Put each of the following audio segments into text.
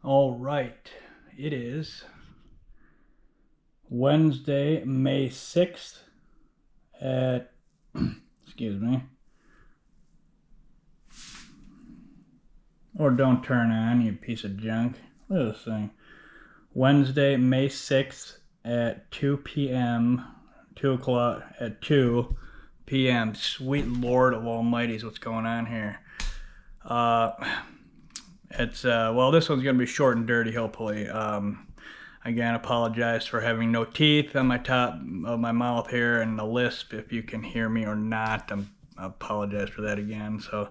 All right, it is Wednesday, May 6th at, excuse me, or don't turn on, you piece of junk. Look at this thing. Wednesday, May 6th at 2 p.m., 2 o'clock, at 2 p.m. Sweet Lord of Almighty's, what's going on here? Uh, well, this one's going to be short and dirty, hopefully. Again, apologize for having no teeth on my top of my mouth here and the lisp, if you can hear me or not. I apologize for that again. So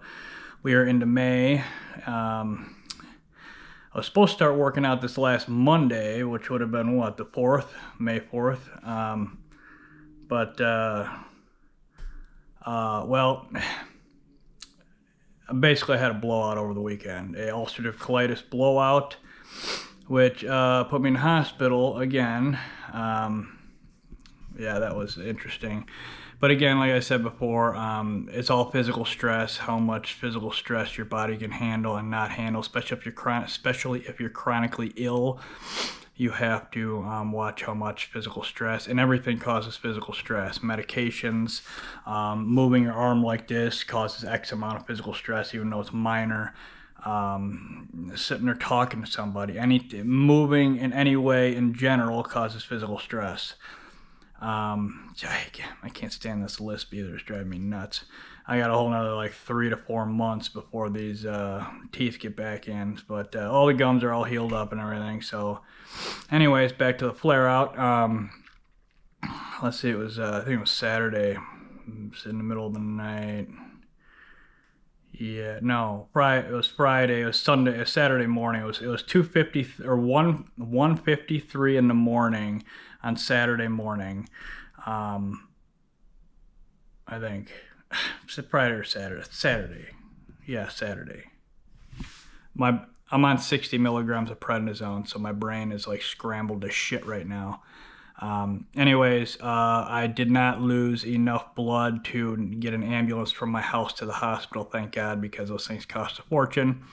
we are into May. I was supposed to start working out this last Monday, which would have been what, the 4th, May 4th. Well, basically I had a blowout over the weekend, a ulcerative colitis blowout, which put me in the hospital again. Yeah, that was interesting. But again, like I said before, it's all physical stress, how much physical stress your body can handle and not handle, especially if you're chronically ill. You have to watch how much physical stress, and everything causes physical stress. Medications, moving your arm like this causes X amount of physical stress, even though it's minor. Sitting there talking to somebody, moving in any way in general causes physical stress. I can't stand this lisp either. It's driving me nuts. I got a whole nother like 3 to 4 months before these teeth get back in, but all the gums are all healed up and everything. So anyways, back to the flare out. Let's see, I think it was Saturday. It was in the middle of the night. Yeah, no, Friday. It was Friday. It was Sunday. It was Saturday morning. It was 2:50 or 1:53 in the morning on Saturday morning. I think it's Friday or Saturday. Saturday. Yeah, Saturday. I'm on 60 milligrams of prednisone, so my brain is like scrambled to shit right now. Anyways, I did not lose enough blood to get an ambulance from my house to the hospital, thank God, because those things cost a fortune.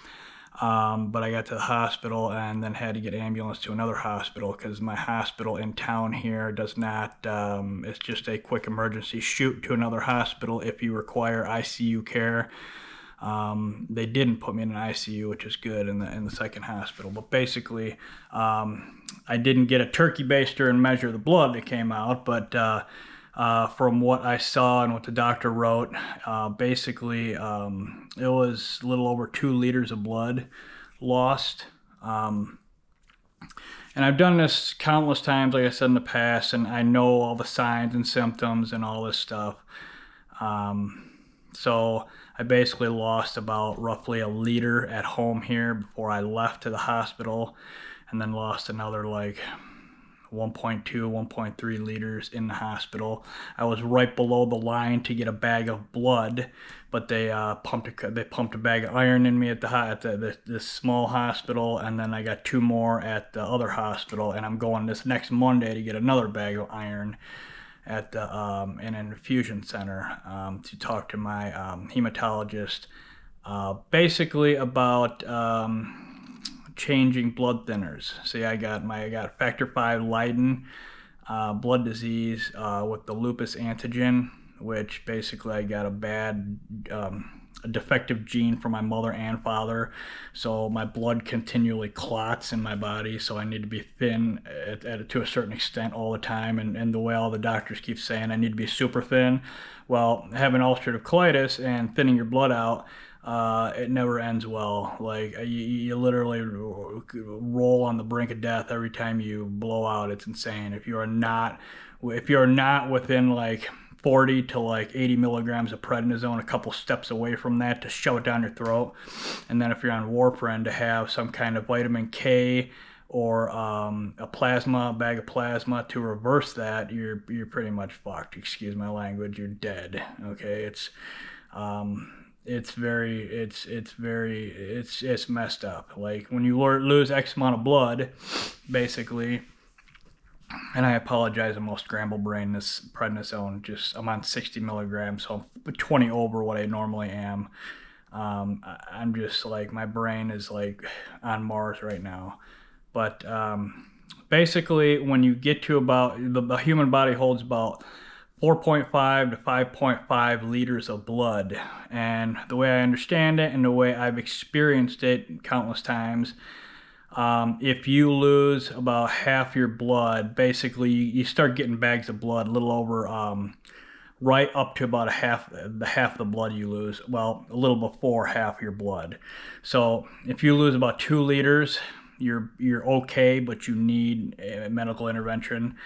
But I got to the hospital and then had to get ambulance to another hospital because my hospital in town here does not, it's just a quick emergency shoot to another hospital if you require ICU care. They didn't put me in an ICU, which is good, in the second hospital. But basically, I didn't get a turkey baster and measure the blood that came out. But from what I saw and what the doctor wrote, basically it was a little over 2 liters of blood lost. And I've done this countless times, like I said in the past, and I know all the signs and symptoms and all this stuff. So I basically lost about roughly a liter at home here before I left to the hospital, and then lost another like 1.2, 1.3 liters in the hospital. I was right below the line to get a bag of blood, but they pumped a bag of iron in me at this small hospital, and then I got 2 more at the other hospital, and I'm going this next Monday to get another bag of iron at in an infusion center to talk to my hematologist, basically about changing blood thinners. See, I got factor V Leiden blood disease with the lupus antigen, which basically I got a defective gene from my mother and father, so my blood continually clots in my body, so I need to be thin to a certain extent all the time, and the way all the doctors keep saying I need to be super thin. Well, having ulcerative colitis and thinning your blood out, it never ends well. Like you literally roll on the brink of death every time you blow out. It's insane. If you're not within like 40 to like 80 milligrams of prednisone, a couple steps away from that, to shove it down your throat. And then if you're on warfarin, to have some kind of vitamin K or a bag of plasma to reverse that, you're pretty much fucked. Excuse my language. You're dead. Okay, it's messed up. Like when you lose X amount of blood, basically. And I apologize, I'm all scrambled brain. This prednisone, I'm on 60 milligrams, so I'm 20 over what I normally am. I'm just like, my brain is like on Mars right now. But basically, when you get to about, the human body holds about 4.5 to 5.5 liters of blood. And the way I understand it and the way I've experienced it countless times, if you lose about half your blood, basically you start getting bags of blood a little over, right up to about half the blood you lose. Well, a little before half your blood. So if you lose about 2 liters, you're okay, but you need medical intervention,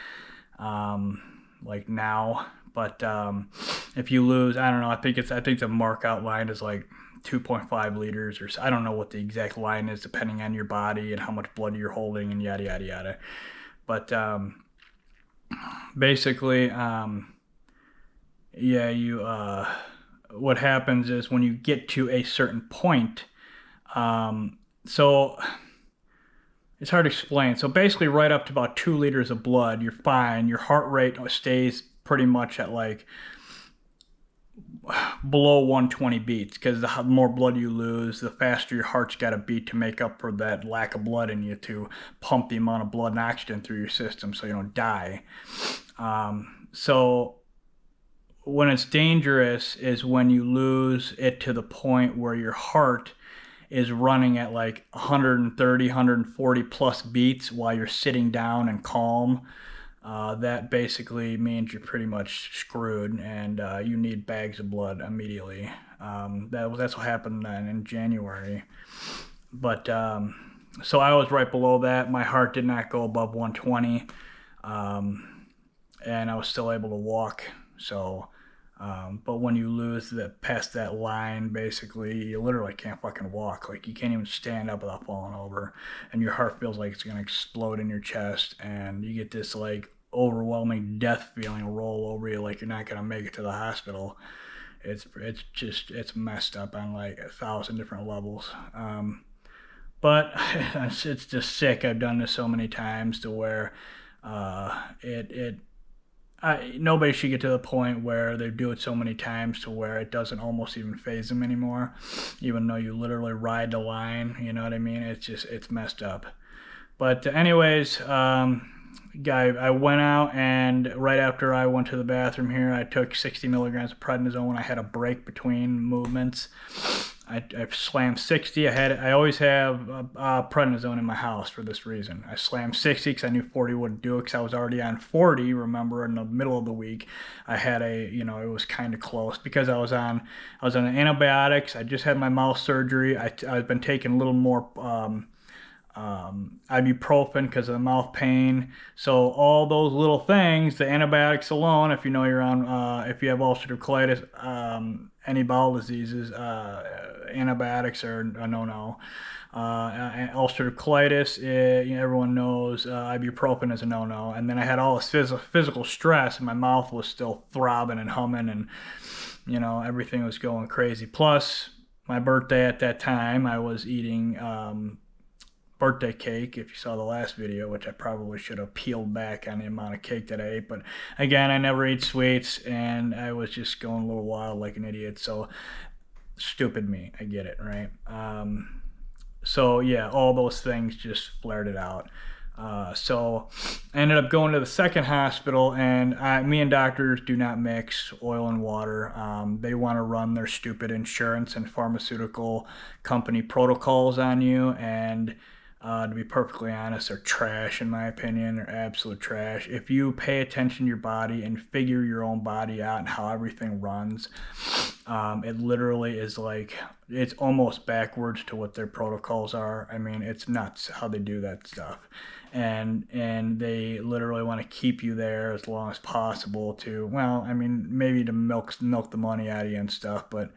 like now. But if you lose, I don't know. I think the mark out line is like 2.5 liters, or I don't know what the exact line is, depending on your body and how much blood you're holding, and yada yada yada. But basically, yeah, what happens is when you get to a certain point, so it's hard to explain. So basically, right up to about 2 liters of blood, you're fine. Your heart rate stays pretty much at like below 120 beats, because the more blood you lose, the faster your heart's got to beat to make up for that lack of blood in you, to pump the amount of blood and oxygen through your system so you don't die. So when it's dangerous is when you lose it to the point where your heart is running at like 130, 140 plus beats while you're sitting down and calm. That basically means you're pretty much screwed, and you need bags of blood immediately. That's what happened then in January. But so I was right below that. My heart did not go above 120, and I was still able to walk. So, but when you lose that past that line, basically you literally can't fucking walk. Like, you can't even stand up without falling over, and your heart feels like it's gonna explode in your chest, and you get this like overwhelming death feeling roll over you, like you're not gonna make it to the hospital. It's messed up on like 1,000 different levels. But it's just sick. I've done this so many times to where nobody should get to the point where they do it so many times to where it doesn't almost even phase them anymore, even though you literally ride the line. You know what I mean? It's messed up. But anyways, I went out, and right after I went to the bathroom here, I took 60 milligrams of prednisone when I had a break between movements. I slammed 60. I always have prednisone in my house for this reason. I slammed 60 because I knew 40 wouldn't do it, because I was already on 40. Remember, in the middle of the week, I had it was kind of close, because I was on antibiotics. I just had my mouth surgery. I've been taking a little more ibuprofen because of the mouth pain. So all those little things, the antibiotics alone, if you know you're on, if you have ulcerative colitis, any bowel diseases, antibiotics are a no-no. Ulcerative colitis, everyone knows ibuprofen is a no-no. And then I had all this physical stress, and my mouth was still throbbing and humming, and everything was going crazy. Plus, my birthday at that time, I was eating birthday cake, if you saw the last video, which I probably should have peeled back on the amount of cake that I ate. But again, I never eat sweets, and I was just going a little wild like an idiot. So stupid me, I get it, right? So yeah, all those things just flared it out. So I ended up going to the second hospital, and me and doctors do not mix oil and water. They want to run their stupid insurance and pharmaceutical company protocols on you, and to be perfectly honest, they're trash in my opinion. They're absolute trash. If you pay attention to your body and figure your own body out and how everything runs, it literally is like, it's almost backwards to what their protocols are. I mean, it's nuts how they do that stuff. And they literally want to keep you there as long as possible to, well, I mean, maybe to milk the money out of you and stuff, but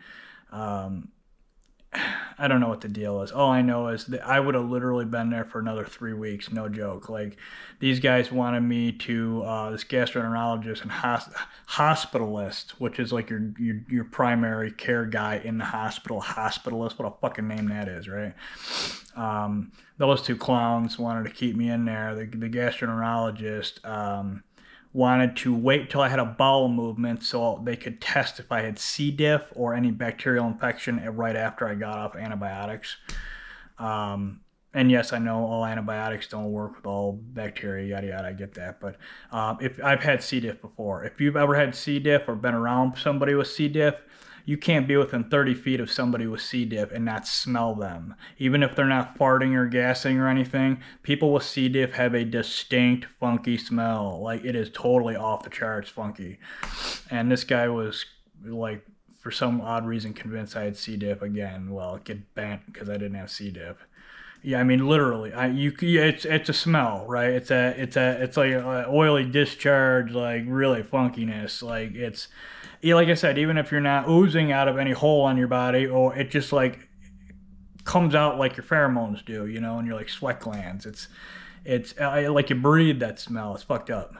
I don't know what the deal is. All I know is that I would have literally been there for another 3 weeks, no joke. Like, these guys wanted me to, this gastroenterologist and hospitalist, which is like your primary care guy in the hospital. Hospitalist, what a fucking name that is, right? Those two clowns wanted to keep me in there. The gastroenterologist wanted to wait till I had a bowel movement so they could test if I had C. diff or any bacterial infection right after I got off antibiotics. And yes, I know all antibiotics don't work with all bacteria, yada yada. I get that, but if I've had C. diff before, if you've ever had C. diff or been around somebody with C. diff, you can't be within 30 feet of somebody with C. diff and not smell them. Even if they're not farting or gassing or anything, people with C. diff have a distinct funky smell. Like, it is totally off the charts funky. And this guy was like, for some odd reason, convinced I had C. diff again. Well, get bent because I didn't have C. diff. Yeah, I mean literally. It's a smell, right? It's like a oily discharge, like really funkiness. Like it's, yeah, like I said, even if you're not oozing out of any hole on your body, or it just like comes out like your pheromones do, you know, and your like sweat glands. It's like you breathe that smell. It's fucked up.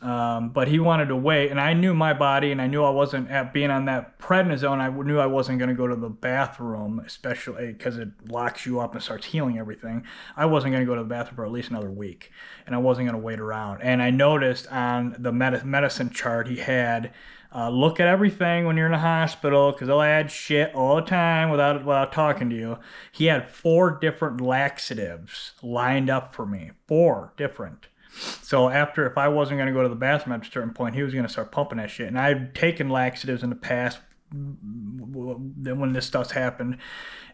But he wanted to wait, and I knew my body, and I knew I wasn't at being on that prednisone. I knew I wasn't going to go to the bathroom, especially because it locks you up and starts healing everything. I wasn't going to go to the bathroom for at least another week, and I wasn't going to wait around. And I noticed on the medicine chart he had, look at everything when you're in a hospital because they'll add shit all the time without talking to you. He had 4 different laxatives lined up for me. 4 different. So if I wasn't going to go to the bathroom at a certain point, he was going to start pumping that shit. And I've taken laxatives in the past when this stuff's happened,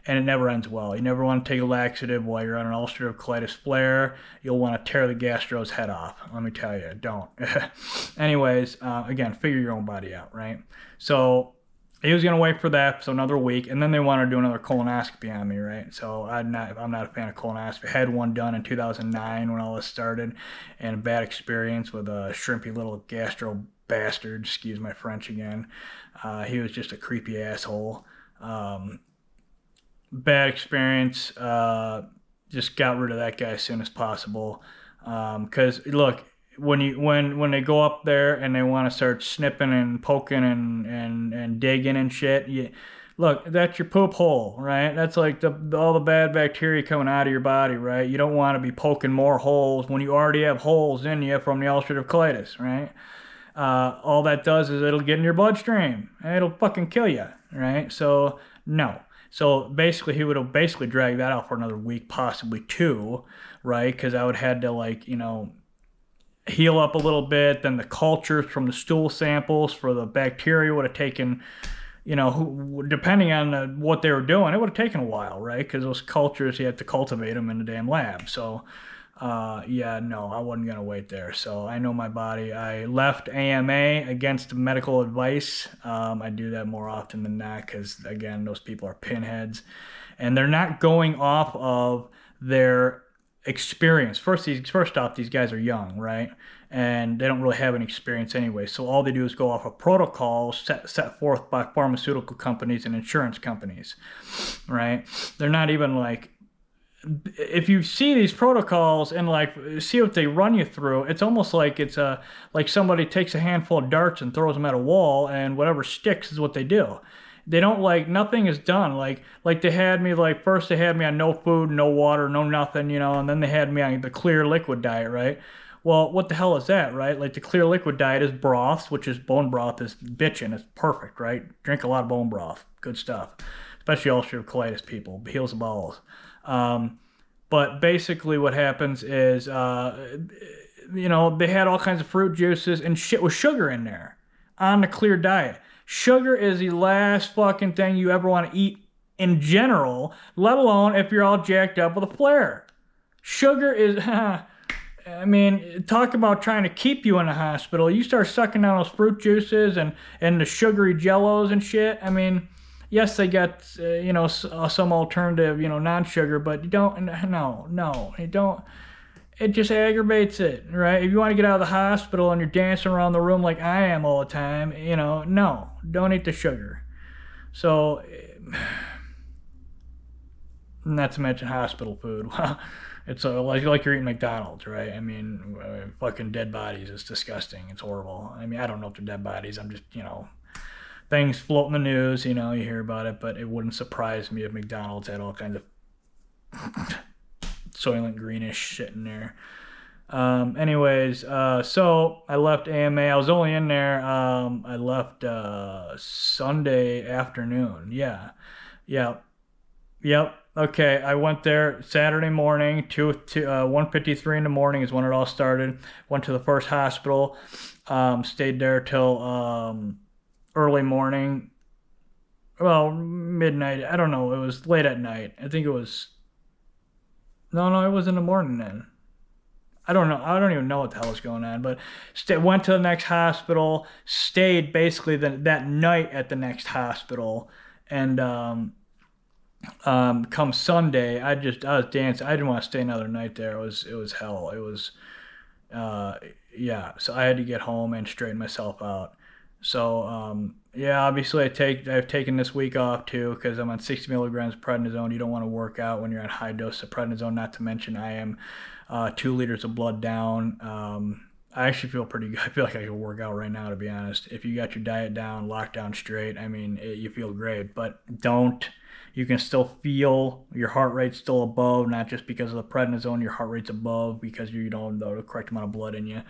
and it never ends well. You never want to take a laxative while you're on an ulcerative colitis flare. You'll want to tear the gastro's head off. Let me tell you, don't. Anyways, again, figure your own body out, right? So he was going to wait for that, so another week, and then they wanted to do another colonoscopy on me, right? So I'm not a fan of colonoscopy. I had one done in 2009 when all this started, and a bad experience with a shrimpy little gastro bastard, excuse my French again. He was just a creepy asshole. Bad experience. Just got rid of that guy as soon as possible. Because look, when they go up there and they want to start snipping and poking and digging and shit, look, that's your poop hole, right? That's like all the bad bacteria coming out of your body, right? You don't want to be poking more holes when you already have holes in you from the ulcerative colitis, right? All that does is it'll get in your bloodstream and it'll fucking kill you, right? So no. So basically, he would have basically dragged that out for another week, possibly 2, right? Because I would have had to, like, you know, heal up a little bit. Then the cultures from the stool samples for the bacteria would have taken, you know, depending on what they were doing, it would have taken a while, right? Because those cultures, you have to cultivate them in the damn lab. So, yeah, no, I wasn't going to wait there. So I know my body. I left AMA against medical advice. I do that more often than not because, again, those people are pinheads. And they're not going off of their experience. First off, these guys are young, right? And they don't really have any experience anyway. So all they do is go off of protocols set forth by pharmaceutical companies and insurance companies, right? They're not even like, if you see these protocols and like see what they run you through, it's almost like it's like somebody takes a handful of darts and throws them at a wall, and whatever sticks is what they do. They don't, like, nothing is done. Like they had me, like, first they had me on no food, no water, no nothing, you know, and then they had me on the clear liquid diet, right? Well, what the hell is that, right? Like, the clear liquid diet is broths, which is bone broth is bitchin'. It's perfect, right? Drink a lot of bone broth. Good stuff. Especially ulcerative colitis people. Heals the balls. But basically what happens is, you know, they had all kinds of fruit juices and shit with sugar in there on the clear diet. Sugar is the last fucking thing you ever want to eat in general, let alone if you're all jacked up with a flare. Sugar is, I mean, talk about trying to keep you in the hospital. You start sucking down those fruit juices and the sugary jellos and shit. I mean, yes, they got, you know, some alternative, you know, non-sugar, but you don't, no, you don't. It just aggravates it, right? If you want to get out of the hospital and you're dancing around the room like I am all the time, you know, no, don't eat the sugar. So, not to mention hospital food. It's like you're eating McDonald's, right? I mean, fucking dead bodies. It's disgusting. It's horrible. I mean, I don't know if they're dead bodies. I'm just, you know, things float in the news, you know, you hear about it, but it wouldn't surprise me if McDonald's had all kinds of Soylent Greenish shit in there. Anyways, so I left AMA. I was only in there. I left Sunday afternoon. Yeah, yeah, yep. Okay, I went there Saturday morning. 1:53 in the morning is when it all started. Went to the first hospital. Stayed there till early morning. Well, midnight. I don't know. It was late at night. I think it was. No, no, it was in the morning then. I don't know. I don't even know what the hell is going on. But went to the next hospital. Stayed basically that night at the next hospital, and come Sunday, I was dancing. I didn't want to stay another night there. It was hell. It was uh, yeah. So I had to get home and straighten myself out. So yeah, obviously I've taken this week off too because I'm on 60 milligrams of prednisone. You don't want to work out when you're on high dose of prednisone. Not to mention I am 2 liters of blood down. I actually feel pretty good. I feel like I could work out right now, to be honest. If you got your diet down, lockdown straight, I mean, you feel great. But don't. You can still feel your heart rate still above, not just because of the prednisone. Your heart rate's above because you don't have the correct amount of blood in you.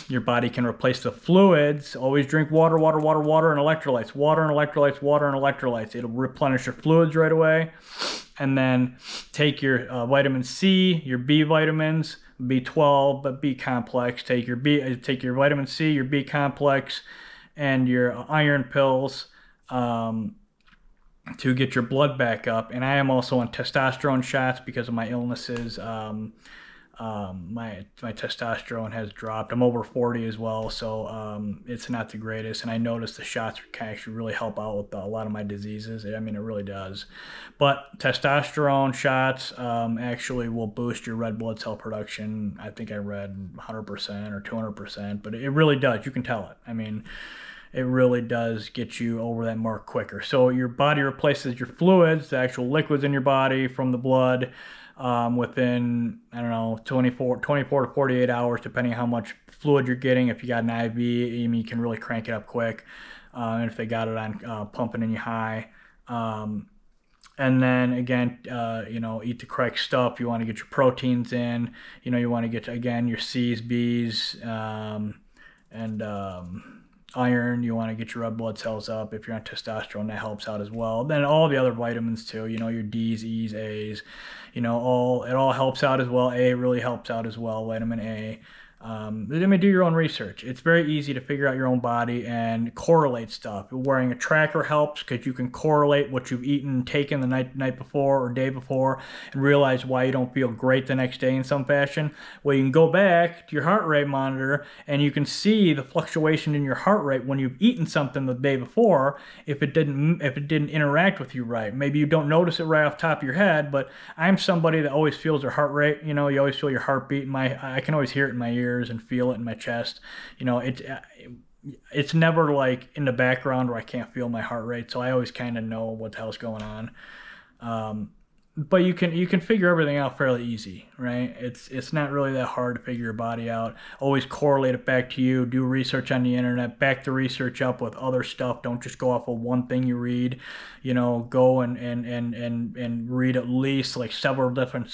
Your body can replace the fluids. Always drink water, water, water, water, and electrolytes. Water and electrolytes, water and electrolytes. It'll replenish your fluids right away. And then take your vitamin C, your B vitamins, B12, but B complex. Take your vitamin C, your B complex, and your iron pills to get your blood back up. And I am also on testosterone shots because of my illnesses. My testosterone has dropped. I'm over 40 as well, so it's not the greatest. And I noticed the shots can actually really help out with a lot of my diseases. I mean, it really does. But testosterone shots actually will boost your red blood cell production. I think I read 100% or 200%, but it really does. You can tell it. I mean, it really does get you over that mark quicker. So your body replaces your fluids, the actual liquids in your body from the blood, within, I don't know, 24 to 48 hours, depending on how much fluid you're getting. If you got an IV, you can really crank it up quick. And if they got it on pumping in you high. And then again, eat the correct stuff. You want to get your proteins in. You want to get, again, your C's, B's, and iron. You want to get your red blood cells up. If you're on testosterone, that helps out as well. Then all the other vitamins too, your D's, E's, A's, it all helps out as well. A really helps out as well, vitamin A. I mean, do your own research. It's very easy to figure out your own body and correlate stuff. Wearing a tracker helps because you can correlate what you've eaten and taken the night before or day before and realize why you don't feel great the next day in some fashion. Well, you can go back to your heart rate monitor and you can see the fluctuation in your heart rate when you've eaten something the day before if it didn't interact with you right. Maybe you don't notice it right off the top of your head, but I'm somebody that always feels their heart rate. You always feel your heartbeat. I can always hear it in my ears and feel it in my chest. It's never like in the background where I can't feel my heart rate, so I always kind of know what the hell's going on. But you can figure everything out fairly easy, right? It's not really that hard to figure your body out. Always correlate it back to you. Do research on the internet. Back the research up with other stuff. Don't just go off of one thing you read. Go and read at least like several different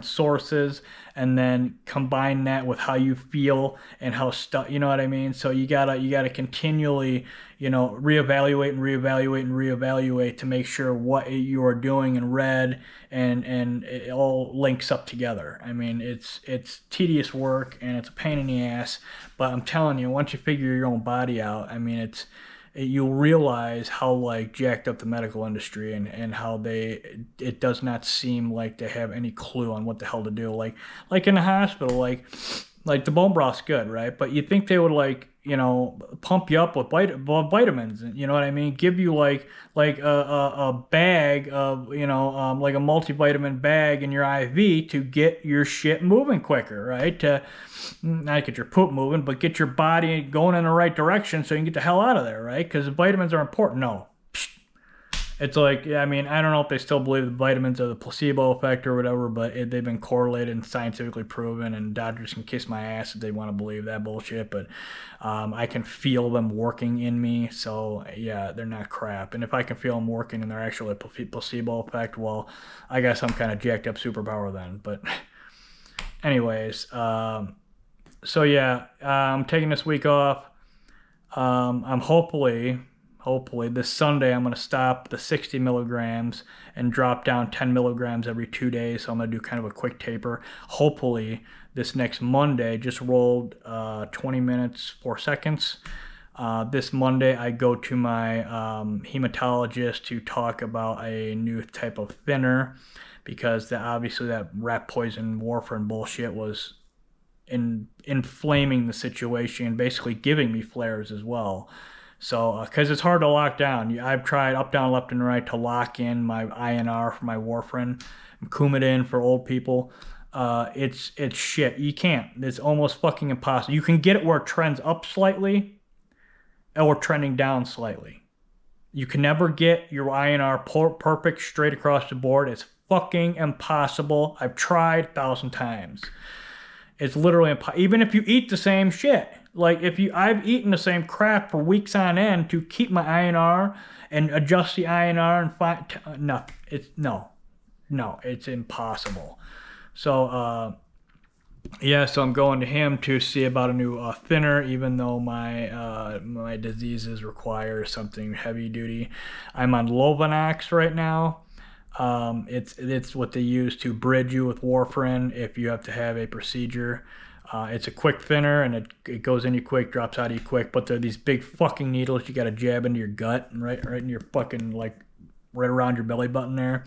sources, and then combine that with how you feel and how stuff. You know what I mean? So you gotta continually reevaluate and reevaluate and reevaluate to make sure what you are doing and read and it all links up together. I mean, it's tedious work and it's a pain in the ass, but I'm telling you, once you figure your own body out, I mean, you'll realize how like jacked up the medical industry and how it does not seem like they have any clue on what the hell to do. Like in the hospital, like the bone broth's good, right? But you think they would pump you up with vitamins, you know what I mean? Give you like a bag of, like a multivitamin bag in your IV to get your shit moving quicker, right? To not get your poop moving, but get your body going in the right direction so you can get the hell out of there, right? Because vitamins are important. No. It's like, I mean, I don't know if they still believe the vitamins are the placebo effect or whatever, but they've been correlated and scientifically proven, and doctors can kiss my ass if they want to believe that bullshit, but I can feel them working in me, so yeah, they're not crap. And if I can feel them working and they're actually a placebo effect, well, I guess I'm kind of jacked up superpower then, but anyways, so yeah, I'm taking this week off. I'm hopefully this Sunday I'm gonna stop the 60 milligrams and drop down 10 milligrams every 2 days. So I'm gonna do kind of a quick taper. Hopefully this next Monday, just rolled 20 minutes 4 seconds. This Monday I go to my hematologist to talk about a new type of thinner because obviously that rat poison warfarin bullshit was inflaming the situation, basically giving me flares as well. So, because it's hard to lock down. I've tried up, down, left, and right to lock in my INR for my warfarin, Coumadin for old people. It's shit. You can't. It's almost fucking impossible. You can get it where it trends up slightly, or trending down slightly. You can never get your INR perfect straight across the board. It's fucking impossible. I've tried 1,000 times. It's literally impossible. Even if you eat the same shit. Like I've eaten the same crap for weeks on end to keep my INR and adjust the INR and find no, it's impossible. So yeah, so I'm going to him to see about a new thinner, even though my diseases require something heavy duty. I'm on Lovenox right now. It's what they use to bridge you with warfarin if you have to have a procedure. It's a quick thinner and it goes in you quick, drops out of you quick. But they're these big fucking needles you got to jab into your gut and right in your fucking right around your belly button there.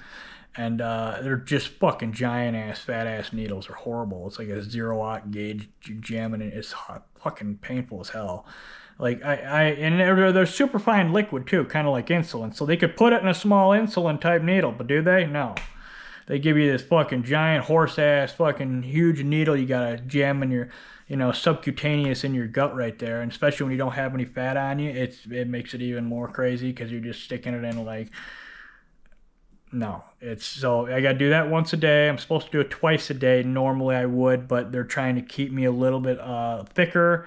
And they're just fucking giant ass, fat ass needles. They're horrible. It's like a 0-aught gauge jamming it. It's fucking painful as hell. And they're super fine liquid too, kind of like insulin. So they could put it in a small insulin type needle, but do they? No. They give you this fucking giant horse ass fucking huge needle you gotta jam in your, subcutaneous in your gut right there. And especially when you don't have any fat on you, it makes it even more crazy because you're just sticking it in no, so I gotta do that once a day. I'm supposed to do it twice a day. Normally I would, but they're trying to keep me a little bit thicker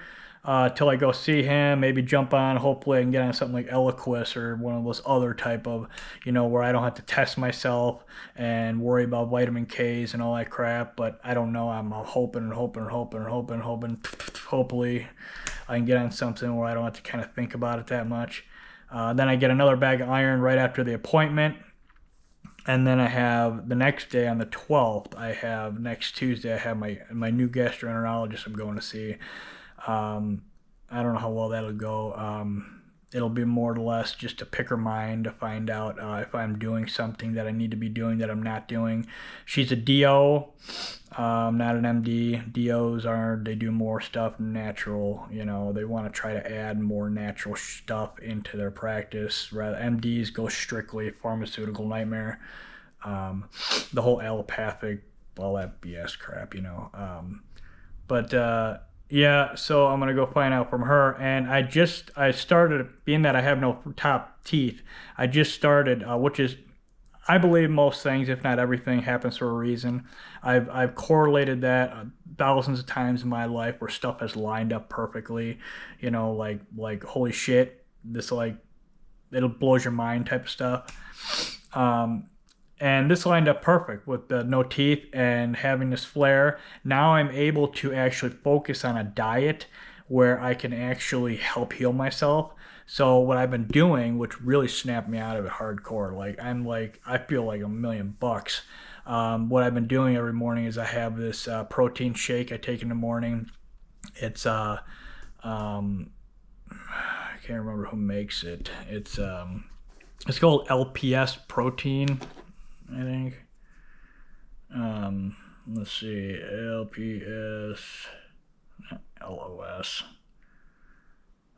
till I go see him. Maybe jump on. Hopefully I can get on something like Eliquis or one of those other type of, where I don't have to test myself and worry about vitamin K's and all that crap. But I don't know. I'm hoping and hoping and hoping and hoping and hoping. Hopefully I can get on something where I don't have to kind of think about it that much. Then I get another bag of iron right after the appointment. And then I have the next day on the 12th, next Tuesday, I have my new gastroenterologist I'm going to see. I don't know how well that'll go. It'll be more or less just to pick her mind to find out if I'm doing something that I need to be doing that I'm not doing. She's a DO, not an MD. DOs they do more stuff natural. They want to try to add more natural stuff into their practice. Rather, MDs go strictly pharmaceutical nightmare. The whole allopathic, all that BS crap, Yeah, so I'm gonna go find out from her, and I started, being that I have no top teeth, I just started, which is, I believe most things, if not everything, happens for a reason. I've correlated that thousands of times in my life where stuff has lined up perfectly, like holy shit, this it'll blows your mind type of stuff. And this lined up perfect with the no teeth and having this flare. Now I'm able to actually focus on a diet where I can actually help heal myself. So what I've been doing, which really snapped me out of it hardcore, I feel like $1,000,000. What I've been doing every morning is I have this protein shake I take in the morning. It's I can't remember who makes it. It's called LPS protein, I think. Let's see, LPS, LOS.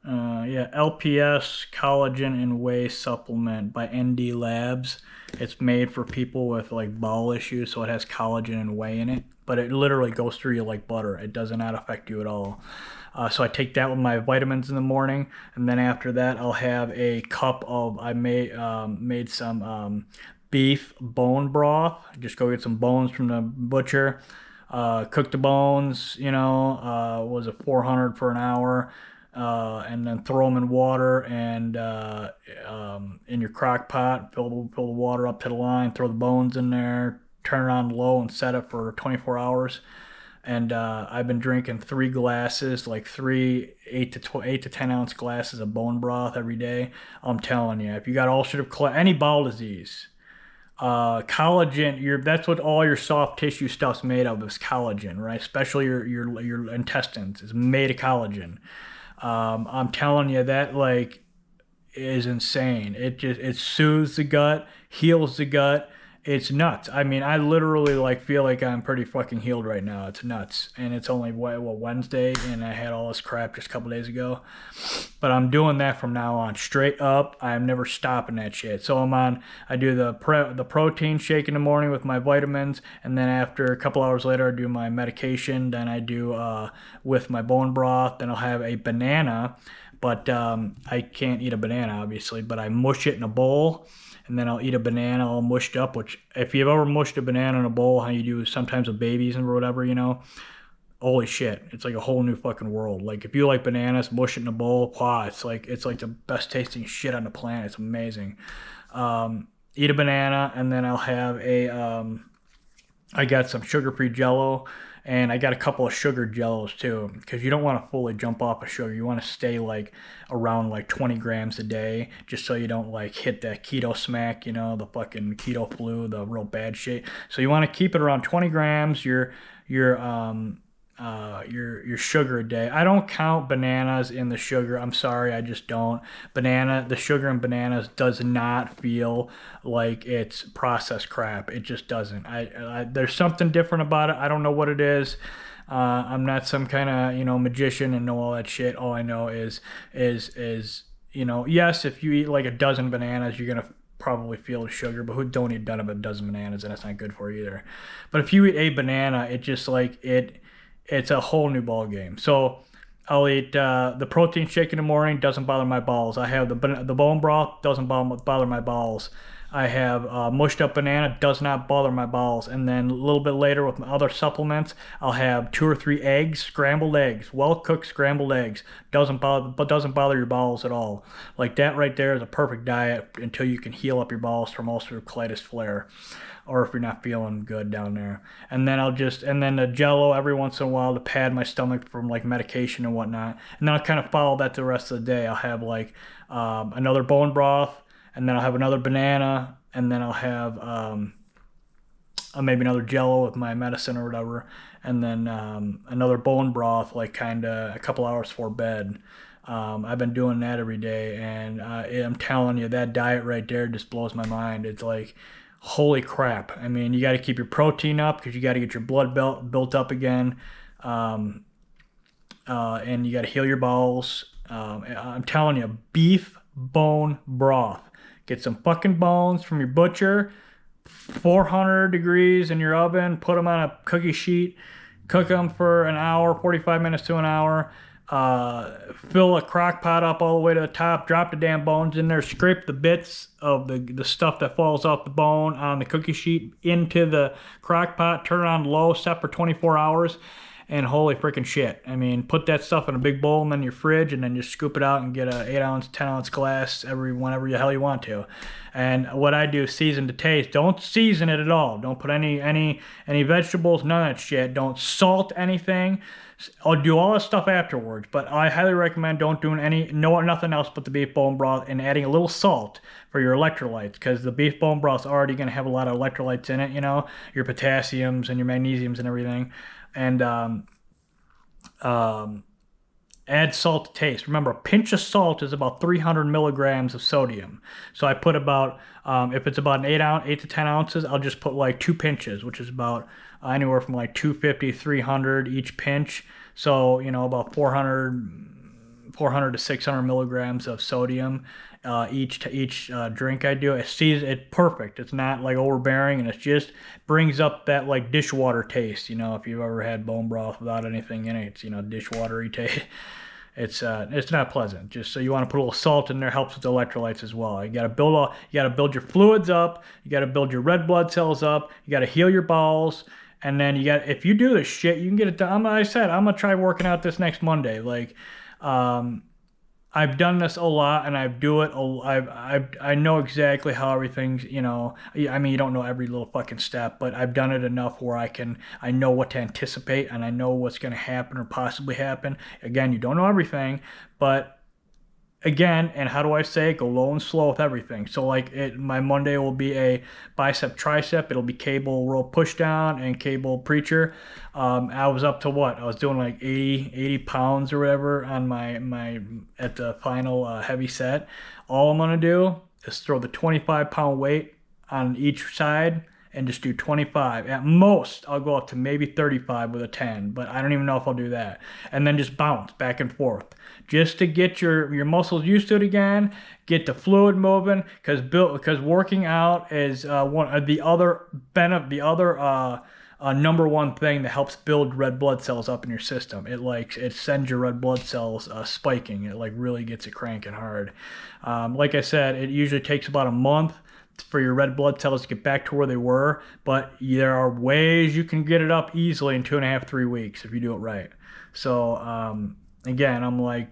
LPS collagen and whey supplement by ND Labs. It's made for people with bowel issues, so it has collagen and whey in it. But it literally goes through you like butter. It does not affect you at all. So I take that with my vitamins in the morning, and then after that I'll have a cup of, I made some beef bone broth. Just go get some bones from the butcher. Cook the bones, was it 400 for an hour. And then throw them in water and in your crock pot, fill the water up to the line, throw the bones in there, turn it on low and set it for 24 hours. And I've been drinking 3 glasses, like three 8 to 10 ounce glasses of bone broth every day. I'm telling you, if you got ulcerative any bowel disease, collagen, that's what all your soft tissue stuff's made of is collagen, right? Especially your intestines is made of collagen. I'm telling you that like is insane. It soothes the gut, heals the gut. It's nuts. I mean, I literally like feel like I'm pretty fucking healed right now. It's nuts, and it's only Wednesday, and I had all this crap just a couple days ago. But I'm doing that from now on, straight up. I'm never stopping that shit. So I'm on. I do the protein shake in the morning with my vitamins, and then after a couple hours later, I do my medication. Then I do with my bone broth. Then I'll have a banana, but I can't eat a banana obviously. But I mush it in a bowl, and then I'll eat a banana all mushed up. Which, if you've ever mushed a banana in a bowl, how you do sometimes with babies and whatever, holy shit, it's like a whole new fucking world. Like if you like bananas, mush it in a bowl, wow, it's like the best tasting shit on the planet. It's amazing. Eat a banana, and then I'll have I got some sugar-free Jello, and I got a couple of sugar Jellos too, because you don't want to fully jump off of sugar. You want to stay like around like 20 grams a day, just so you don't like hit that keto smack, the fucking keto flu, the real bad shit. So you want to keep it around 20 grams. Your sugar a day. I don't count bananas in the sugar. I'm sorry, I just don't. The sugar in bananas does not feel like it's processed crap. It just doesn't. There's something different about it. I don't know what it is. I'm not some kind of magician and know all that shit. All I know is yes, if you eat like a dozen bananas, you're gonna probably feel the sugar, but who don't eat a dozen bananas, and that's not good for you either. But if you eat a banana, it just like it's a whole new ball game. So I'll eat the protein shake in the morning. Doesn't bother my balls. I have the bone broth. Doesn't bother my balls. I have mushed up banana. Does not bother my balls. And then a little bit later with my other supplements, I'll have 2 or 3 eggs, scrambled eggs, well cooked scrambled eggs. Doesn't bother your bowels at all. Like that right there is a perfect diet until you can heal up your bowels from ulcerative colitis flare, or if you're not feeling good down there. And then the Jello every once in a while to pad my stomach from like medication and whatnot. And then I'll kind of follow that the rest of the day. I'll have like another bone broth, and then I'll have another banana, and then I'll have maybe another Jello with my medicine or whatever, and then another bone broth like kind of a couple hours before bed. I've been doing that every day, and I'm telling you, that diet right there just blows my mind. It's like, holy crap. I mean, you got to keep your protein up because you got to get your blood built up again. And you got to heal your bowels. I'm telling you, beef bone broth. Get some fucking bones from your butcher, 400 degrees in your oven, put them on a cookie sheet, cook them for an hour, 45 minutes to an hour. Fill a crock pot up all the way to the top, drop the damn bones in there, scrape the bits of the stuff that falls off the bone on the cookie sheet into the crock pot, turn it on low, set for 24 hours, and holy freaking shit. I mean, put that stuff in a big bowl and then your fridge, and then just scoop it out and get a 8 ounce, 10 ounce glass whenever the hell you want to. And what I do, season to taste. Don't season it at all. Don't put any vegetables, none of that shit. Don't salt anything. I'll do all this stuff afterwards, but I highly recommend don't doing nothing else but the beef bone broth, and adding a little salt for your electrolytes, because the beef bone broth is already going to have a lot of electrolytes in it, your potassiums and your magnesiums and everything. And add salt to taste. Remember, a pinch of salt is about 300 milligrams of sodium. So I put about, if it's about an 8 to 10 ounces, I'll just put like 2 pinches, which is about anywhere from like 250, 300 each pinch. So, about 400 to 600 milligrams of sodium each drink I do. It's perfect. It's not like overbearing, and it just brings up that like dishwater taste. If you've ever had bone broth without anything in it, it's dishwatery taste. It's not pleasant. Just so you want to put a little salt in there, helps with the electrolytes as well. You got to build your fluids up. You got to build your red blood cells up. You got to heal your bowels. And then if you do this shit, you can get it done. I said, I'm going to try working out this next Monday. Like, I've done this a lot, and I do it. I know exactly how everything's. I mean, you don't know every little fucking step, but I've done it enough where I know what to anticipate, and I know what's going to happen or possibly happen. Again, you don't know everything, but again, and how do I say it? Go low and slow with everything. So like my Monday will be a bicep tricep. It'll be cable row push down and cable preacher. I was up to what? I was doing like 80 pounds or whatever on my at the final heavy set. All I'm gonna do is throw the 25-pound weight on each side and just do 25. At most, I'll go up to maybe 35 with a 10, but I don't even know if I'll do that. And then just bounce back and forth just to get your muscles used to it again, get the fluid moving, because working out is one of the other number one thing that helps build red blood cells up in your system. It sends your red blood cells spiking. It like really gets it cranking hard. Like I said, it usually takes about a month for your red blood cells to get back to where they were, but there are ways you can get it up easily in 2.5, 3 weeks if you do it right. So again, I'm like,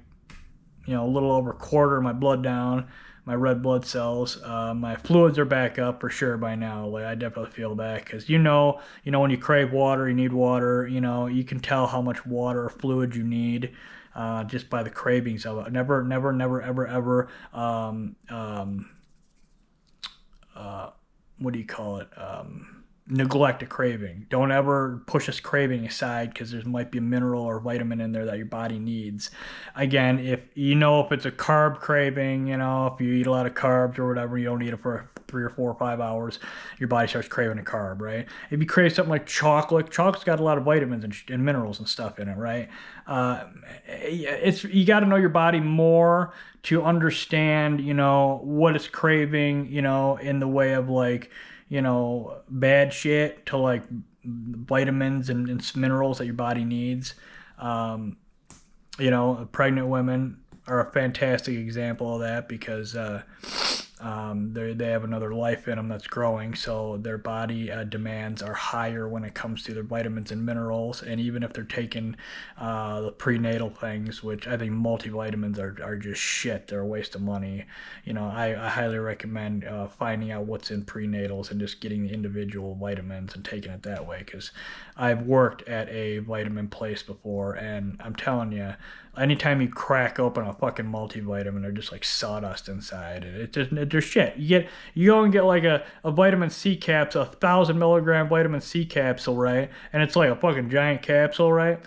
a little over a quarter of my blood down, my red blood cells. My fluids are back up for sure by now. Like I definitely feel that because when you crave water, you need water. You can tell how much water or fluid you need. Just by the cravings of it. Never, never, never, ever, ever. What do you call it? Neglect a craving. Don't ever push this craving aside because there might be a mineral or vitamin in there that your body needs. Again, if it's a carb craving, if you eat a lot of carbs or whatever, you don't eat it for 3 or 4 or 5 hours, your body starts craving a carb, right? If you crave something like chocolate's got a lot of vitamins and minerals and stuff in it, right? You got to know your body more to understand, what it's craving, in the way of like, bad shit to like vitamins and minerals that your body needs. Pregnant women are a fantastic example of that because they have another life in them that's growing, so their body demands are higher when it comes to their vitamins and minerals. And even if they're taking the prenatal things, which I think multivitamins are just shit, they're a waste of money. I highly recommend finding out what's in prenatals and just getting the individual vitamins and taking it that way, because I've worked at a vitamin place before, and I'm telling you, anytime you crack open a fucking multivitamin, they're just like sawdust inside. They're shit. You go and get like a vitamin C capsule, 1,000 milligram vitamin C capsule, right? And it's like a fucking giant capsule, right?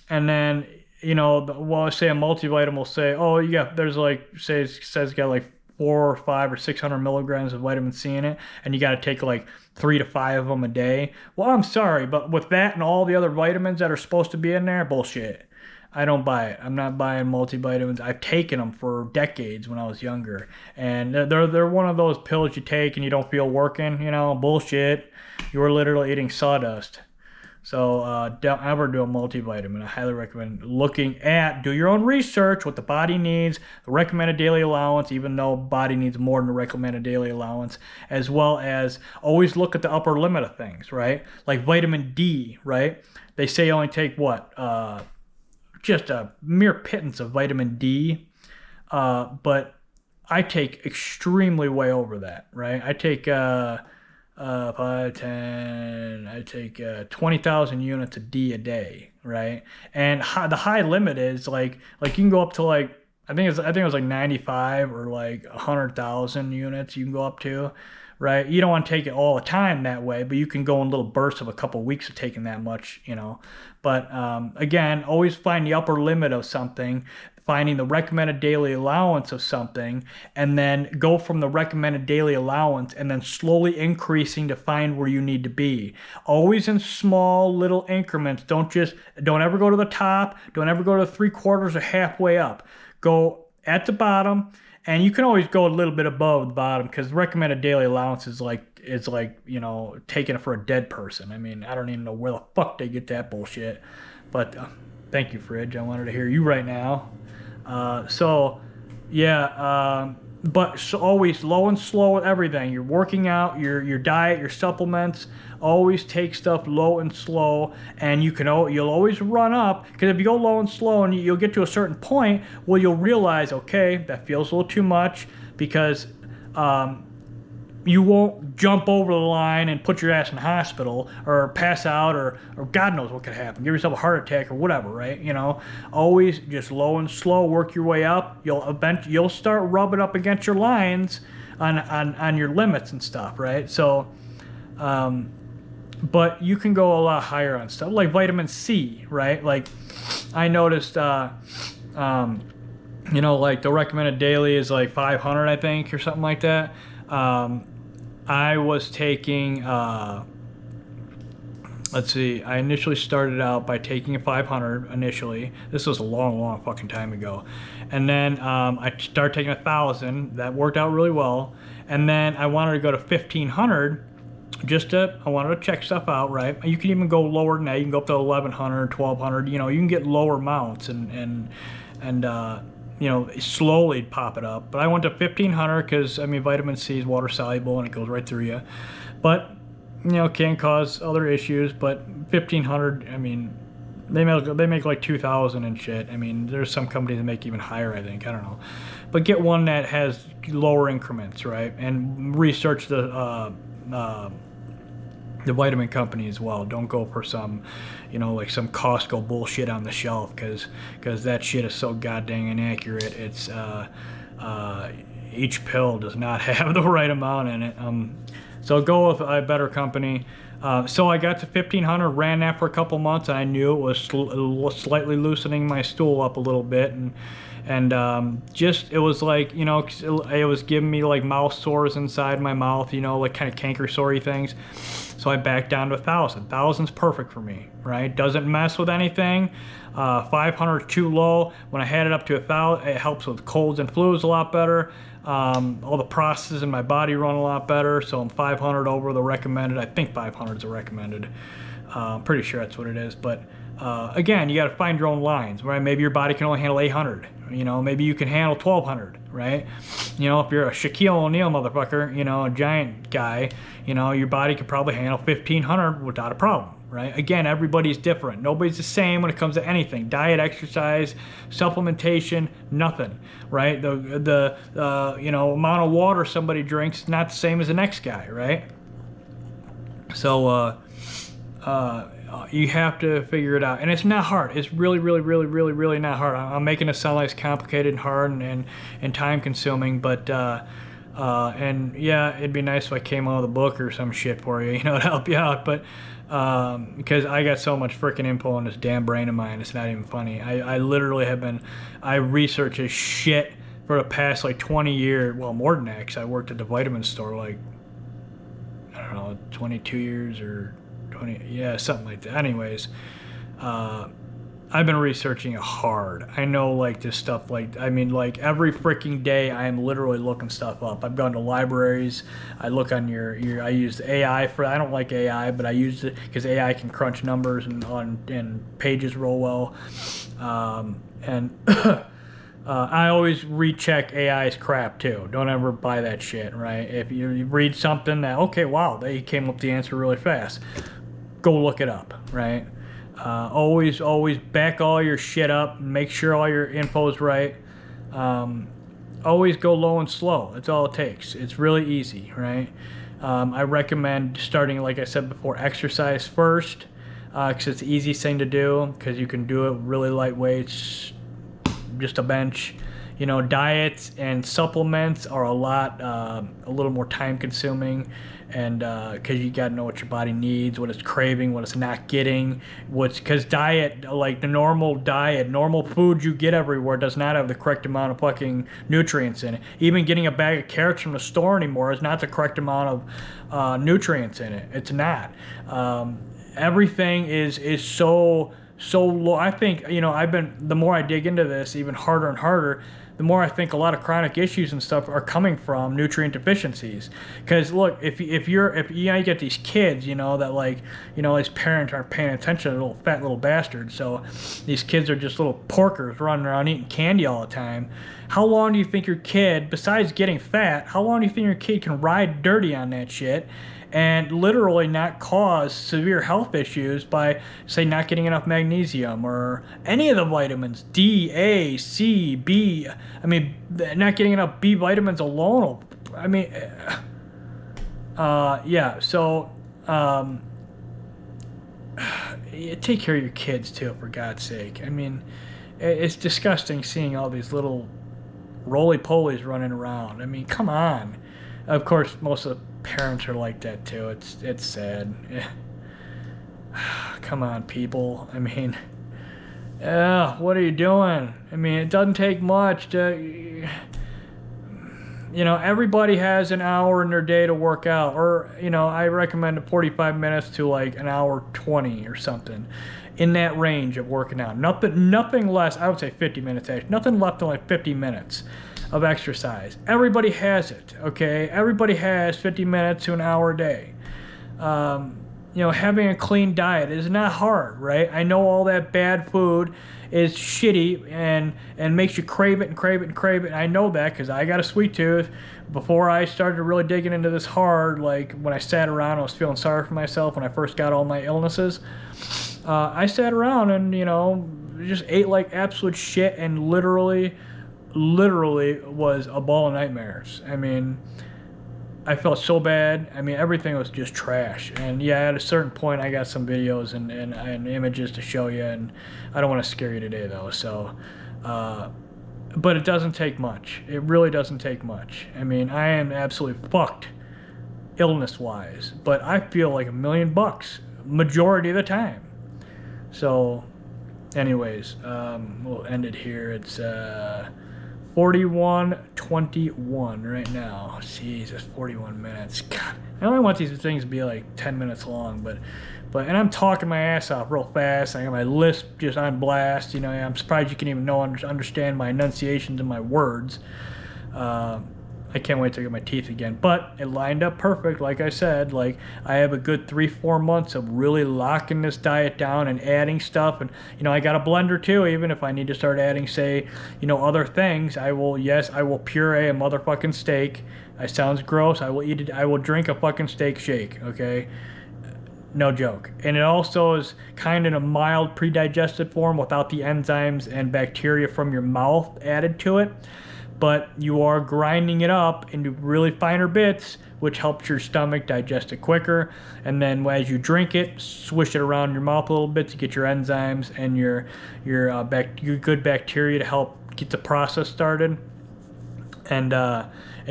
And then say a multivitamin will say, oh, there's like says it's got like 4 or 5 or 600 milligrams of vitamin C in it, and you got to take like 3 to 5 of them a day. Well, I'm sorry, but with that and all the other vitamins that are supposed to be in there, bullshit. I don't buy it. I'm not buying multivitamins. I've taken them for decades when I was younger, and they're one of those pills you take and you don't feel working. Bullshit. You are literally eating sawdust. So don't ever do a multivitamin. I highly recommend do your own research, what the body needs, the recommended daily allowance, even though body needs more than the recommended daily allowance, as well as always look at the upper limit of things, right? Like vitamin D, right? They say only take what? Just a mere pittance of vitamin D, but I take extremely way over that, right? I take 5, 10, I take 20,000 units of D a day, right? And the high limit is like you can go up to like I think it was like 95 or like 100,000 units you can go up to, right? You don't want to take it all the time that way, but you can go in little bursts of a couple of weeks of taking that much, But again, always find the upper limit of something, finding the recommended daily allowance of something, and then go from the recommended daily allowance and then slowly increasing to find where you need to be. Always in small little increments. Don't ever go to the top. Don't ever go to 3/4 or halfway up. Go at the bottom. And you can always go a little bit above the bottom because recommended daily allowance is like taking it for a dead person. I mean, I don't even know where the fuck they get that bullshit. But thank you, Fridge. I wanted to hear you right now. So yeah, but so always low and slow with everything. You're working out, your diet, your supplements. Always take stuff low and slow, and you'll always run up, because if you go low and slow and you'll get to a certain point, well, you'll realize, okay, that feels a little too much, because you won't jump over the line and put your ass in the hospital or pass out, or God knows what could happen. Give yourself a heart attack or whatever, right? You know, always just low and slow, work your way up. You'll start rubbing up against your lines on your limits and stuff, right? So, but you can go a lot higher on stuff like vitamin C, right? Like I noticed, you know, like the recommended daily is like 500, I think, or something like that. I was taking, let's see, I initially started out by taking a 500 initially. This was a long fucking time ago. And then I started taking 1,000. That worked out really well. And then I wanted to go to 1,500. I wanted to check stuff out, right? You can even go lower than that. You can go up to 1,100, 1,200. You know, you can get lower mounts and you know, slowly pop it up. But I went to 1,500 because, I mean, vitamin C is water soluble and it goes right through you. But, you know, can cause other issues. But 1,500, I mean, they make like 2,000 and shit. I mean, there's some companies that make even higher, I think. I don't know. But get one that has lower increments, right? And research the vitamin company as well. Don't go for some, you know, like some Costco bullshit on the shelf, because that shit is so goddamn inaccurate. It's each pill does not have the right amount in it. So go with a better company. So I got to 1,500, ran that for a couple months, and I knew it was slightly loosening my stool up a little bit, and just, it was like, you know, it was giving me like mouth sores inside my mouth, you know, like kind of canker sorey things. So I backed down to 1,000. 1,000's perfect for me, right? Doesn't mess with anything. 500 too low. When I had it up to 1,000, it helps with colds and flus a lot better. All the processes in my body run a lot better. So I'm 500 over the recommended. I think 500 is the recommended. I'm pretty sure that's what it is. But again, you got to find your own lines, right? Maybe your body can only handle 800. You know, maybe you can handle 1,200, right? You know, if you're a Shaquille O'Neal motherfucker, you know, a giant guy, you know, your body could probably handle 1,500 without a problem, right? Again, everybody's different. Nobody's the same when it comes to anything. Diet, exercise, supplementation, nothing, right? The you know, amount of water somebody drinks is not the same as the next guy, right? So, you have to figure it out, and it's not hard. It's really not hard. I'm making it sound like it's complicated and hard and time consuming, but and yeah, it'd be nice if I came out with a book or some shit for you, you know, to help you out. But because I got so much freaking info in this damn brain of mine, it's not even funny. I literally have been, I research this shit for the past like 20 years. Well, more than that, because I worked at the vitamin store like, I don't know, 22 years or 20, yeah, something like that. Anyways, I've been researching it hard. I know, like, this stuff, like, I mean, like, every freaking day I am literally looking stuff up. I've gone to libraries. I look on I use AI I don't like AI, but I use it because AI can crunch numbers and pages real well. And I always recheck AI's crap too. Don't ever buy that shit, right? If you read something that, okay, wow, they came up with the answer really fast, go look it up, right? Always back all your shit up. Make sure all your info's right. Always go low and slow. That's all it takes. It's really easy, right? I recommend starting, like I said before, exercise first, because it's the easiest thing to do, because you can do it really light weights, just a bench. You know, diets and supplements are a little more time consuming, and because you got to know what your body needs, what it's craving, what it's not getting, because diet, like the normal diet, normal food you get everywhere does not have the correct amount of fucking nutrients in it. Even getting a bag of carrots from the store anymore is not the correct amount of nutrients in it. It's not. Everything is so low. I think, you know, the more I dig into this, even harder and harder, the more I think a lot of chronic issues and stuff are coming from nutrient deficiencies. Because look, if you get these kids, that like, these parents aren't paying attention to little fat little bastards, so these kids are just little porkers running around eating candy all the time. How long do you think your kid, besides getting fat, how long do you think your kid can ride dirty on that shit and literally not cause severe health issues by, say, not getting enough magnesium or any of the vitamins, D, A, C, B. I mean, not getting enough B vitamins alone. I mean, yeah, so take care of your kids too, for God's sake. I mean, it's disgusting seeing all these little roly-polies running around. I mean, come on. Of course, most of the parents are like that too. It's sad. Come on, people. I mean, what are you doing? I mean, it doesn't take much to, everybody has an hour in their day to work out, or, I recommend 45 minutes to like an hour 20 or something, in that range of working out. Nothing less. I would say 50 minutes actually. Nothing less than like 50 minutes of exercise. Everybody has it, okay? Everybody has 50 minutes to an hour a day. Having a clean diet is not hard, right? I know all that bad food is shitty and makes you crave it and crave it and crave it. And I know that because I got a sweet tooth. Before I started really digging into this hard, like when I sat around, I was feeling sorry for myself when I first got all my illnesses. I sat around and, just ate like absolute shit and literally was a ball of nightmares. I mean, I felt so bad. I mean, everything was just trash. And yeah, at a certain point, I got some videos and images to show you, and I don't want to scare you today, though. So, but it doesn't take much. It really doesn't take much. I mean, I am absolutely fucked illness-wise, but I feel like $1,000,000 majority of the time. So, anyways, we'll end it here. It's 41:21 right now. Jesus, 41 minutes. God, I only want these things to be like 10 minutes long, but and I'm talking my ass off real fast. I got my lisp just on blast. I'm surprised you can even understand my enunciations and my words. I can't wait to get my teeth again. But it lined up perfect, like I said. Like, I have a good 3-4 months of really locking this diet down and adding stuff. And, I got a blender too, even if I need to start adding, say, other things. I will puree a motherfucking steak. It sounds gross. I will drink a fucking steak shake, okay? No joke. And it also is kind of in a mild pre-digested form without the enzymes and bacteria from your mouth added to it. But you are grinding it up into really finer bits, which helps your stomach digest it quicker. And then as you drink it, swish it around your mouth a little bit to get your enzymes and your good bacteria to help get the process started. And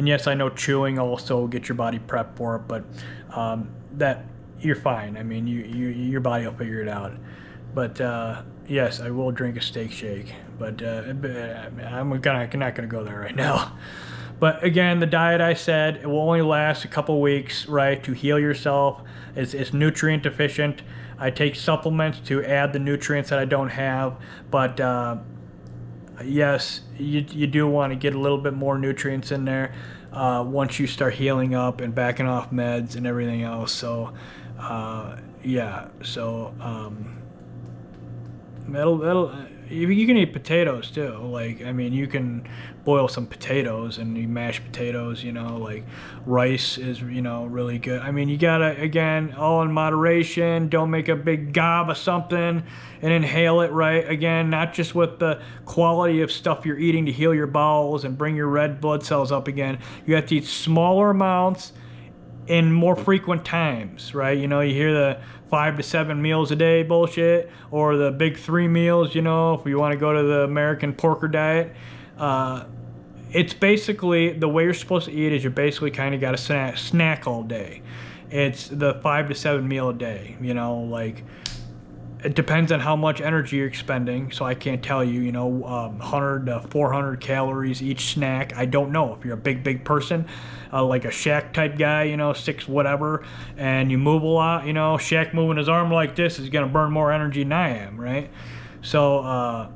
yes, I know chewing also get your body prepped for it, but that you're fine. I mean, your body will figure it out. But yes, I will drink a steak shake, but I'm not going to go there right now. But again, the diet, I said, it will only last a couple weeks, right, to heal yourself. It's nutrient deficient. I take supplements to add the nutrients that I don't have, but yes, you do want to get a little bit more nutrients in there once you start healing up and backing off meds and everything else. So yeah, so you can eat potatoes too. Like, I mean, you can boil some potatoes and you mash potatoes, like rice is, really good. I mean, you gotta, again, all in moderation. Don't make a big gob of something and inhale it, right? Again, not just with the quality of stuff you're eating to heal your bowels and bring your red blood cells up again. You have to eat smaller amounts in more frequent times, right? You hear the 5 to 7 meals a day bullshit, or the big 3 meals, if you want to go to the American porker diet. It's basically, the way you're supposed to eat is you basically kind of got to snack all day. It's the 5 to 7 meal a day, like, it depends on how much energy you're expending, so I can't tell you, 100 to 400 calories each snack. I don't know. If you're a big person, like a Shaq type guy, 6 whatever, and you move a lot, Shaq moving his arm like this is going to burn more energy than I am, right? So,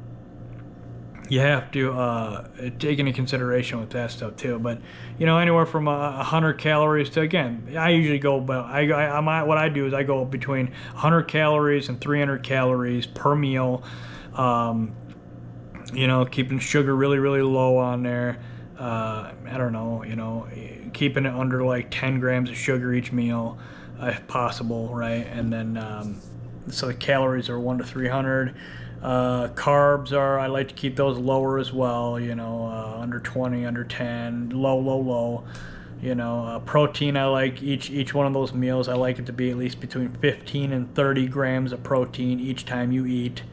you have to take into consideration with that stuff too. But you know, anywhere from 100 calories to, again, I usually go, but what I do is I go between 100 calories and 300 calories per meal. You know, keeping sugar really, really low on there. I don't know, you know, keeping it under like 10 grams of sugar each meal, if possible, right? And then, so the calories are 1 to 300. Carbs are, I like to keep those lower as well, you know, under 20, under 10, low, low, low. You know, protein, I like each one of those meals, I like it to be at least between 15 and 30 grams of protein each time you eat.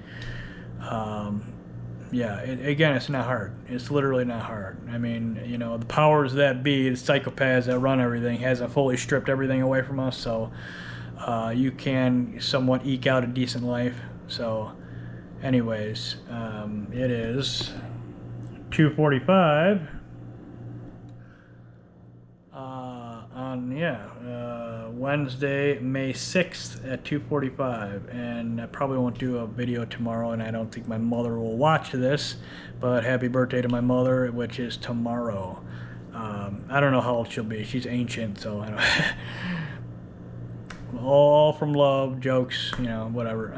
Yeah, again, it's not hard. It's literally not hard. I mean, you know, the powers that be, the psychopaths that run everything, hasn't fully stripped everything away from us, so you can somewhat eke out a decent life. So, anyways, it is 2:45 on Wednesday, May 6th at 2:45, and I probably won't do a video tomorrow, and I don't think my mother will watch this, but happy birthday to my mother, which is tomorrow. I don't know how old she'll be. She's ancient, so I don't all from love, jokes, you know, whatever.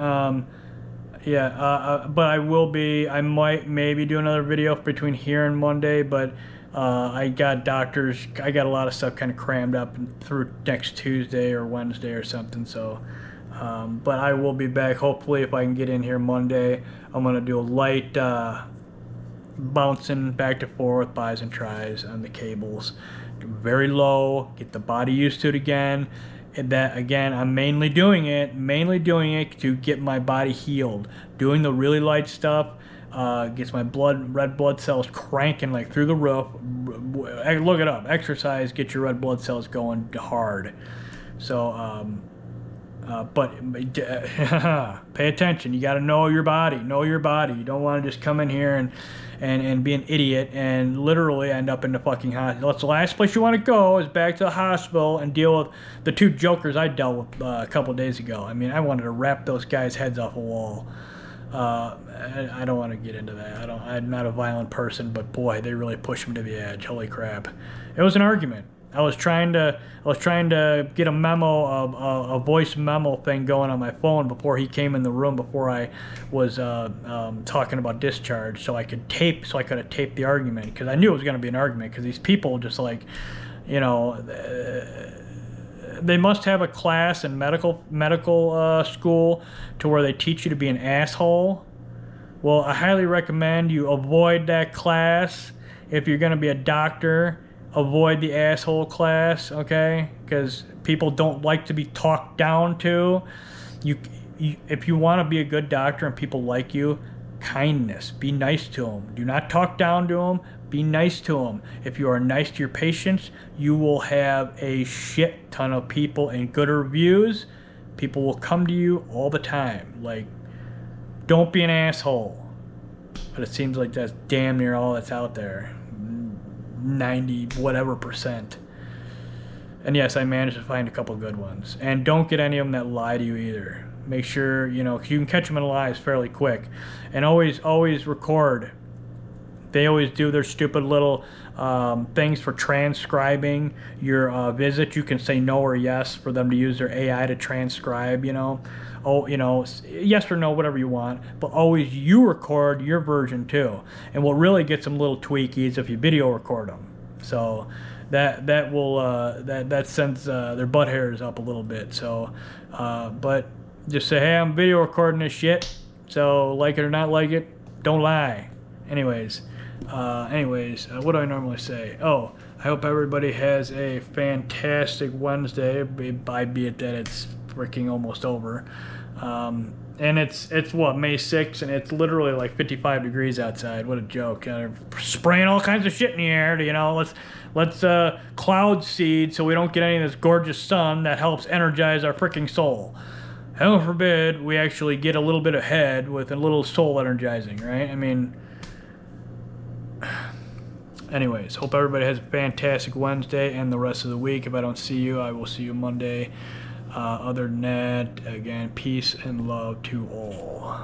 But I might maybe do another video between here and Monday, but I got a lot of stuff kind of crammed up through next Tuesday or Wednesday or something, so but I will be back hopefully if I can get in here Monday. I'm going to do a light bouncing back and forth, buys and tries on the cables, very low, get the body used to it again. And that, again, I'm mainly doing it to get my body healed. Doing the really light stuff gets my red blood cells cranking like through the roof. Look it up. Exercise, get your red blood cells going hard. So, pay attention. You got to know your body. Know your body. You don't want to just come in here and be an idiot and literally end up in the fucking hospital. That's the last place you want to go, is back to the hospital and deal with the two jokers I dealt with a couple of days ago. I mean, I wanted to rap those guys' heads off a wall. I don't want to get into that. I'm not a violent person, but boy, they really pushed me to the edge. Holy crap! It was an argument. I was trying to get a memo, a voice memo thing going on my phone before he came in the room, before I was talking about discharge, so I could have taped the argument, because I knew it was going to be an argument, because these people just, like, you know, they must have a class in medical school to where they teach you to be an asshole. Well, I highly recommend you avoid that class if you're going to be a doctor. Avoid the asshole class, okay? Because people don't like to be talked down to. If you want to be a good doctor and people like you, kindness. Be nice to them. Do not talk down to them. Be nice to them. If you are nice to your patients, you will have a shit ton of people and good reviews. People will come to you all the time. Like, don't be an asshole. But it seems like that's damn near all that's out there. 90 whatever percent. And yes, I managed to find a couple good ones. And don't get any of them that lie to you either. Make sure, you know, 'cause you can catch them in lies fairly quick. And always record. They always do their stupid little things for transcribing your visit. You can say no or yes for them to use their AI to transcribe, you know. Oh, you know, yes or no, whatever you want, but always you record your version too. And what really gets them a little tweaky is if you video record them. So that sends their butt hairs up a little bit. So, but just say, hey, I'm video recording this shit. So like it or not like it, don't lie. Anyways, what do I normally say? Oh, I hope everybody has a fantastic Wednesday, albeit that it's freaking almost over. And it's what, May 6th, and it's literally like 55 degrees outside. What a joke. Spraying all kinds of shit in the air, you know. Let's cloud seed so we don't get any of this gorgeous sun that helps energize our freaking soul. Heaven forbid we actually get a little bit ahead with a little soul energizing, right? I mean, anyways, hope everybody has a fantastic Wednesday and the rest of the week. If I don't see you, I will see you Monday. Other than that, again, peace and love to all.